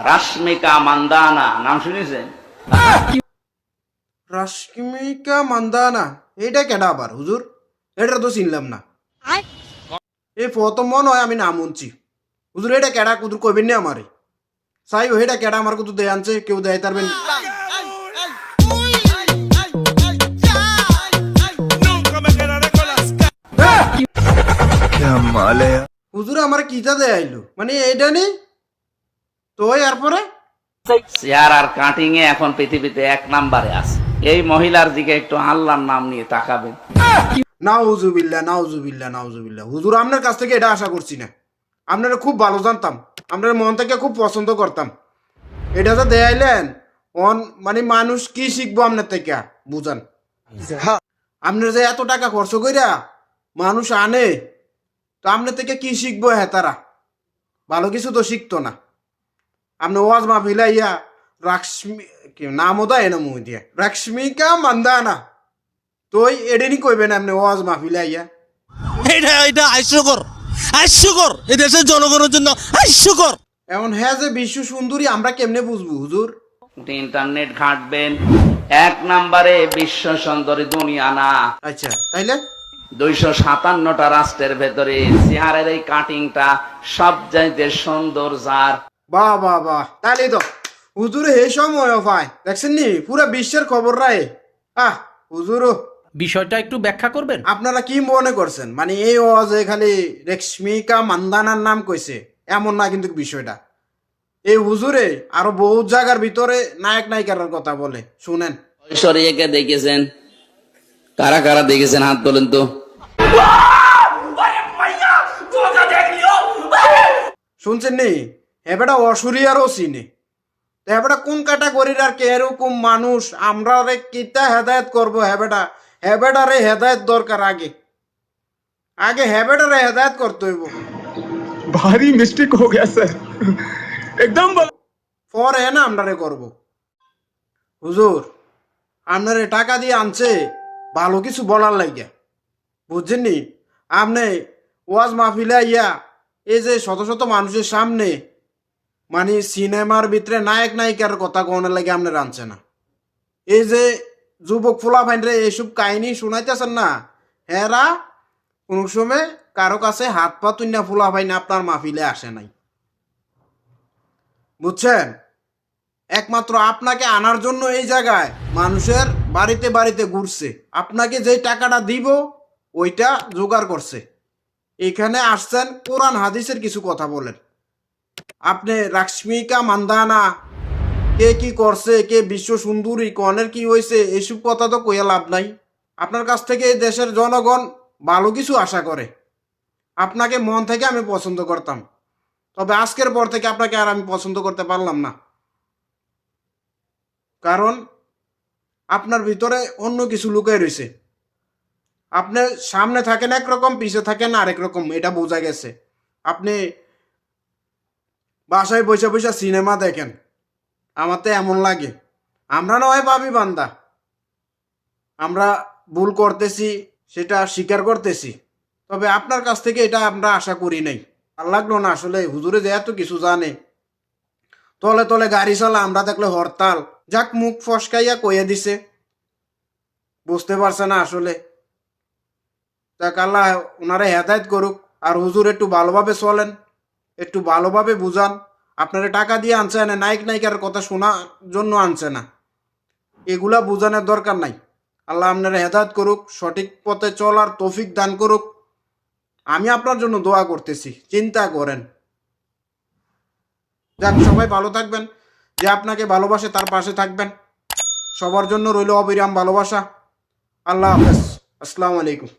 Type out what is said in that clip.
রাশমিকা মান্দানা নাম শুনেছেন? রাশমিকা মান্দানা, এটা কেডা আবার হুজুর? এটা তো চিনলাম না। এই প্রথম মনে হয় আমি নাম শুনছি। হুজুর এটা কেডা কুদুর কইবেন না আমারে? সাই এটা কেডা আমার কুদুর দেয় আনছে, কেউ দেয় তারবেন? হুজুর আমার কিটা দেয় আইলো, মানে এইটা নেই তো এরপরে চেয়ার আর কাটিং এ এখন পৃথিবীতে 1 নম্বরে আছে। এই মহিলার দিকে একটু আল্লাহর নাম নিয়ে তাকাবেন। নাউজুবিল্লাহ নাউজুবিল্লাহ নাউজুবিল্লাহ। হুজুর আপনার কাছ থেকে এটা আশা করছি না। আপনারা খুব ভালো জানতাম, আপনার মন থেকে খুব পছন্দ করতাম। এটা তো দেয়াইলেন অন, মানে মানুষ কি শিখবো আপনার থেকে বুঝান। আপনার যে এত টাকা খরচ কইরা মানুষ আনে, তো আপনার থেকে কি শিখবো? হ্যাঁ তারা ভালো কিছু তো শিখতো না। আপনি ওয়াজ মাহফিলা ইয়া রাক্সমি নামও দেয় না মুই দিয়া রাক্সমিকা মান্দানা, তো এডেনি কইবেন আপনি ওয়াজ মাহফিলা ইয়া? এটা এটা হাস্যকর, হাস্যকর, এই দেশের জনগণের জন্য হাস্যকর। এমন হ্যাঁ যে বিশ্ব সুন্দরী আমরা কেমনে বুঝবো হুজুর? ইন্টারনেট ঘাঁটবেন, 1 নম্বরে বিশ্ব সুন্দরী দুনিয়া না। আচ্ছা তাইলে 257টা রাষ্ট্রের ভেতরে চেহারের এই কাটিংটা সবচাইতে সুন্দর। যার বাহ বাহ বাহ, তাহলে তো হুজুর এই সময় পায় দেখছেন নি পুরা বিশ্বের খবর রায়। হুজুর বিষয়টা একটু ব্যাখ্যা করবেন? আপনারা কি মনে করছেন মানে এই ওয়াজে খালি রেশমিকা মান্দানার নাম কইছে এমন না কিন্তু বিষয়টা। এই হুজুরে আরো বহুত জায়গার ভিতরে নায়ক নায়িকার কথা বলে, শুনেন। ঐশ্বরিয়াকে দেখেছেন? কারা কারা দেখেছেন হাত তোলেন তো। শুনছেন নি? হেবেটা অসুরিয়ারও চিনে। হেবেটা কোন ক্যাটাগরির আর কে এরকম মানুষ আমরা রে কিতা হেদায়েত করবো? হেবেটা হেবেটারে হেদায়েত দরকার। আগে আগে হেবেটারে হেদায়েত করতে হইব। भारी मिस्टेक हो गया सर एकदम পরে না আমরারে করব। হুজুর আপনারে টাকা দিয়ে আনছে ভালো কিছু বলার লাগিয়া, বুঝছেন নি? আপনি ওয়াজ মাহফিলা ইয়া এই যে শত শত মানুষের সামনে মানে সিনেমার ভিতরে নায়ক নায়িকার কথা কোনের লাগে আপনার আনছে না। এই যে যুবক ফুলা ভাইনরে এইসব কাহিনী শুনাইতেছেন না, হেরা কোন সময় কারো কাছে হাত পা তুইনা ফুলা ভাইনা আপনার মাহফিলে আসে নাই, বুঝছেন? একমাত্র আপনাকে আনার জন্য এই জায়গায় মানুষের বাড়িতে বাড়িতে ঘুরছে, আপনাকে যেই টাকাটা দিব ওইটা জোগাড় করছে। এখানে আসছেন কোরআন হাদিসের কিছু কথা বলেন। আপনি রাশমিকা মান্দানা কে কি করছে, কে বিশ্ব সুন্দরী, কনের কি হয়েছে, এইসব কথা তো কইয়া লাভ নাই। আপনার কাছ থেকে এই দেশের জনগণ ভালো কিছু আশা করে। আপনাকে মন থেকে আমি পছন্দ করতাম, তবে আজকের পর থেকে আপনাকে আর আমি পছন্দ করতে পারলাম না। কারণ আপনার ভিতরে অন্য কিছু লুকাই রয়েছে। আপনি সামনে থাকেন একরকম, পিছে থাকেন আরেক রকম, এটা বোঝা গেছে। আপনি বাসায় বসে বসে সিনেমা দেখেন, আমার তো এমন লাগে আমরা নয় ভাবি বান্দা, আমরা ভুল করতেছি সেটা স্বীকার করতেছি, তবে আপনার কাছ থেকে এটা আমরা আশা করি নাই। আর লাগলো না আসলে হুজুরে যে এত কিছু জানে, তলে তলে গাড়ি চালা, আমরা দেখলে হরতাল। যাক মুখ ফসকাইয়া কইয়া দিছে, বুঝতে পারছে না আসলে। যাক আল্লাহ ওনারা হেদায়েত করুক। আর হুজুর একটু ভালোভাবে চলেন, একটু ভালোভাবে বুঝান। আপনারা টাকা দিয়ে আনছে না, নায়ক নায়িকার কথা শোনার জন্য আনছে না, এগুলা বুঝানোর দরকার নাই। আল্লাহ আপনারা হেদায়েত করুক, সঠিক পথে চলার তৌফিক দান করুক। আমি আপনার জন্য দোয়া করতেছি, চিন্তা করেন। যাক সবাই ভালো থাকবেন, যে আপনাকে ভালোবাসে তার পাশে থাকবেন। সবার জন্য রইল অবিরাম ভালোবাসা। আল্লাহ হাফেজ, আসসালামু আলাইকুম।